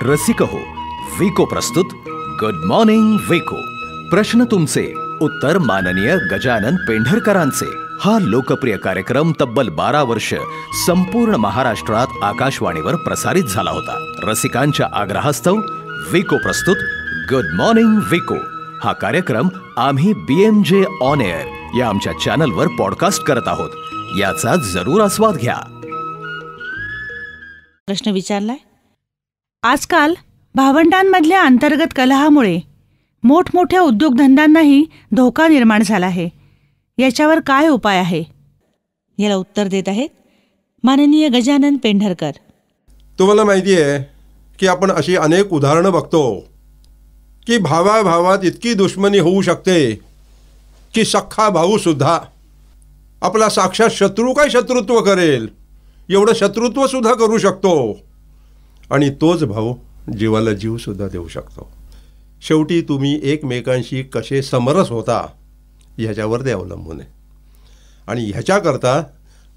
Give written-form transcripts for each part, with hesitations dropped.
रसिक हो, विको प्रस्तुत गुड मॉर्निंग विको. प्रश्न तुमचे, उत्तर माननीय गजानन पेंढरकरांचे. हा लोकप्रिय कार्यक्रम तब्बल 12 वर्ष संपूर्ण महाराष्ट्रात आकाशवाणीवर प्रसारित झाला होता. रसिकांच्या आग्रहास्तव विको प्रस्तुत गुड मॉर्निंग विको हा कार्यक्रम आम्ही BMJ ऑन एअर या आमच्या चॅनलवर पॉडकास्ट करत आहोत. याचा जरूर आस्वाद घ्या. प्रश्न विचारलाय. आजकाल भावंडांमधल्या अंतर्गत कलहामुळे मोठमोठ्या उद्योगधंद्यांनाही धोका निर्माण झाला आहे. याच्यावर काय उपाय आहे? याला उत्तर देत आहेत माननीय गजानन पेंढरकर. तुम्हाला माहिती आहे की आपण अशी अनेक उदाहरणं बघतो की भावाभावात इतकी दुश्मनी होऊ शकते की सख्खा भाऊसुद्धा आपला साक्षात शत्रू काय शत्रुत्व करेल एवढं शत्रुत्वसुद्धा करू शकतो आणि तोच भाऊ जीवाला जीवसुद्धा देऊ शकतो. शेवटी तुम्ही एकमेकांशी कसे समरस होता ह्याच्यावर ते अवलंबून आहे. आणि ह्याच्याकरता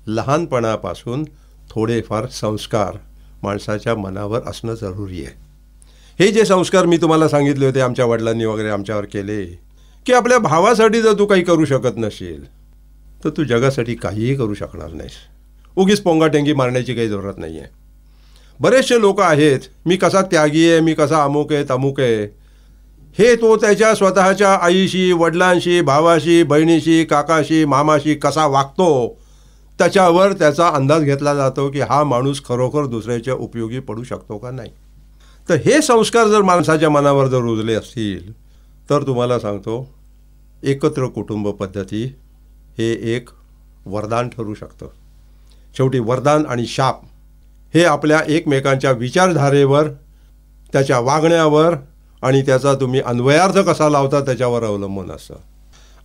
लहानपणापासून थोडेफार संस्कार माणसाच्या मनावर असणं जरुरी आहे. हे जे संस्कार मी तुम्हाला सांगितले होते आमच्या वडिलांनी वगैरे आमच्यावर केले की आपल्या भावासाठी जर तू काही करू शकत नसेल तर तू जगासाठी काहीही करू शकणार नाहीस. उगीच पोंगाटेंगी मारण्याची काही जरूरत नाही आहे. बरेचसे लोक आहेत, मी कसा त्यागी आहे, मी कसा अमुक आहे तमुक आहे, हे तो त्याच्या स्वतःच्या आईशी, वडिलांशी, भावाशी, बहिणीशी, काकाशी, मामाशी कसा वागतो त्याच्यावर त्याचा अंदाज घेतला जातो की हा माणूस खरोखर दुसऱ्याच्या उपयोगी पडू शकतो का नाही. तर हे संस्कार जर माणसाच्या मनावर जर रुजले असतील तर तुम्हाला सांगतो एकत्र कुटुंब पद्धती हे एक वरदान ठरू शकतं. शेवटी वरदान आणि शाप हे आपल्या एकमेकांच्या विचारधारेवर, त्याच्या वागण्यावर आणि त्याचा तुम्ही अन्वयार्थ कसा लावता त्याच्यावर अवलंबून असतं.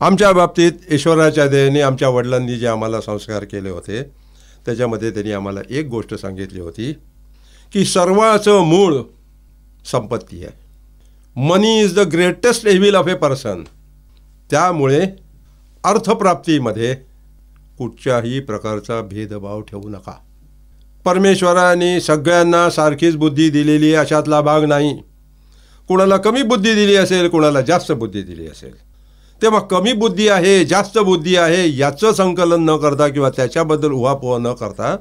आमच्या बाबतीत ईश्वराच्या दयेने आमच्या वडिलांनी जे आम्हाला संस्कार केले होते त्याच्यामध्ये त्यांनी आम्हाला एक गोष्ट सांगितली होती की सर्वाचं मूळ संपत्ती आहे. Money is the greatest evil of a person. त्यामुळे अर्थप्राप्तीमध्ये कुठच्याही प्रकारचा भेदभाव ठेवू नका. परमेश्वराने सगळ्यांना सारखीच बुद्धी दिलेली अशातला भाग नाही. कुणाला कमी बुद्धी दिली असेल, कुणाला जास्त बुद्धी दिली असेल. तेव्हा कमी बुद्धी आहे, जास्त बुद्धी आहे याचं संकलन न करता किंवा त्याच्याबद्दल उहापोह न करता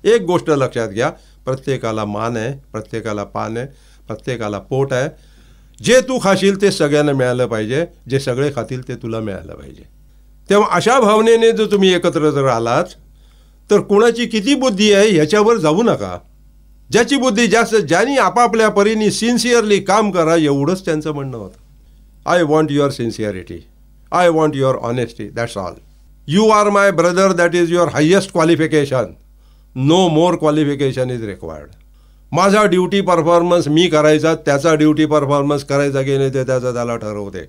एक गोष्ट लक्षात घ्या, प्रत्येकाला मान आहे, प्रत्येकाला पान आहे, प्रत्येकाला पोट आहे. जे तू खाशील ते सगळ्यांना मिळालं पाहिजे, जे सगळे खातील ते तुला मिळालं पाहिजे. तेव्हा अशा भावनेने जर तुम्ही एकत्र जर आलात तर कुणाची किती बुद्धी आहे ह्याच्यावर जाऊ नका. ज्याची बुद्धी जास्त, ज्यांनी आपापल्या परीने सिन्सिअरली काम करा एवढंच त्यांचं म्हणणं होतं. I want your sincerity, I want your honesty, that's all. You are my brother, that is your highest qualification. No more qualification is required. माझा ड्युटी परफॉर्मन्स मी करायचा, त्याचा ड्युटी परफॉर्मन्स करायचा की नाही ते त्याचा त्याला ठरवते.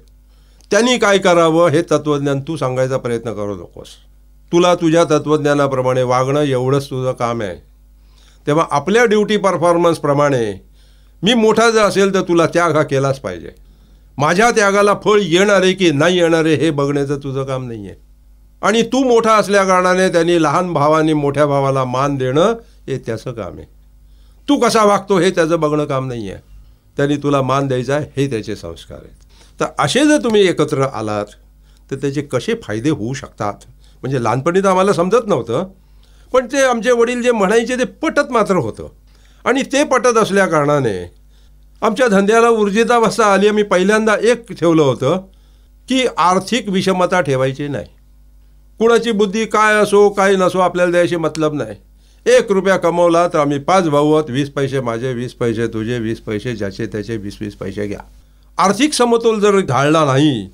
त्यांनी काय करावं हे तत्त्वज्ञान तू सांगायचा प्रयत्न करू नकोस. तुला तुझ्या तत्त्वज्ञानाप्रमाणे वागणं एवढंच तुझं काम आहे. तेव्हा आपल्या ड्युटी परफॉर्मन्सप्रमाणे मी मोठा जर असेल तर तुला त्याग हा केलाच पाहिजे. माझ्या त्यागाला फळ येणारे की नाही येणारे हे बघण्याचं तुझं काम नाही आहे. आणि तू मोठा असल्याकारणाने त्यांनी लहान भावाने मोठ्या भावाला मान देणं हे त्याचं काम आहे. तू कसा वागतो हे त्याचं बघणं काम नाही आहे. त्यांनी तुला मान द्यायचा आहे हे त्याचे संस्कार आहेत. तर असे जर तुम्ही एकत्र आलात तर त्याचे कसे फायदे होऊ शकतात म्हणजे लहानपणी तर आम्हाला समजत नव्हतं, पण ते आमचे वडील जे म्हणायचे ते पटत मात्र होतं. आणि ते पटत असल्याकारणाने आमच्या धंद्याला ऊर्जितावस्था आली. आम्ही पहिल्यांदा एक ठेवलं होतं की आर्थिक विषमता ठेवायची नाही. कुणाची बुद्धी काय असो काय नसो आपल्याला द्यायची मतलब नाही. 1 रुपया कमवला तर आम्ही 5 भाऊ आहोत, 20 पैसे माझे, 20 पैसे तुझे, 20 पैसे ज्याचे त्याचे, 20-20 पैसे घ्या. आर्थिक समतोल जर ढाळला नाही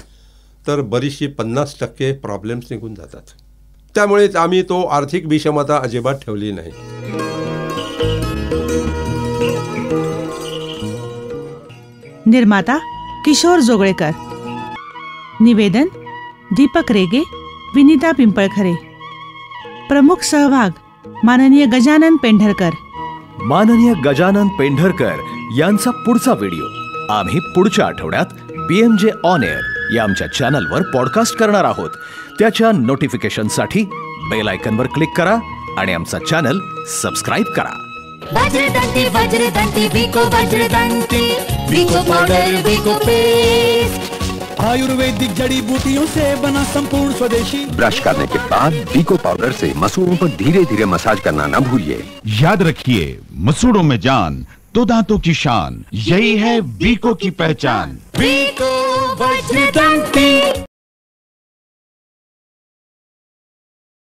तर बरीचशी 50% प्रॉब्लेम्स निघून जातात. त्यामुळे आम्ही तो आर्थिक विषमता अजिबात ठेवली नाही. निर्माता किशोर जोगळेकर. निवेदन दीपक रेगे, विनिता पिंपळखरे. प्रमुख सहभाग माननीय गजानन पेंढरकर. माननीय गजानन पेंढरकर यांचा पुढचा व्हिडिओ आम्ही पुढच्या आठवड्यात BMJ ऑन एअर या आमच्या चॅनलवर पॉडकास्ट करणार आहोत. त्याच्या नोटिफिकेशनसाठी बेल आयकॉनवर क्लिक करा आणि आमचा चॅनल सबस्क्राईब करा. वज्रदंती वज्रदंती वीको वज्रदंती, वीको पाउडर वीको पेस्ट। आयुर्वेदिक जड़ी बूटियों से बना संपूर्ण स्वदेशी। ब्रश करने के बाद वीको पाउडर से मसूड़ों पर धीरे धीरे मसाज करना न भूलिए। याद रखिए, मसूड़ों में जान तो दांतों की शान, यही है वीको की पहचान। वीको वज्रदंती।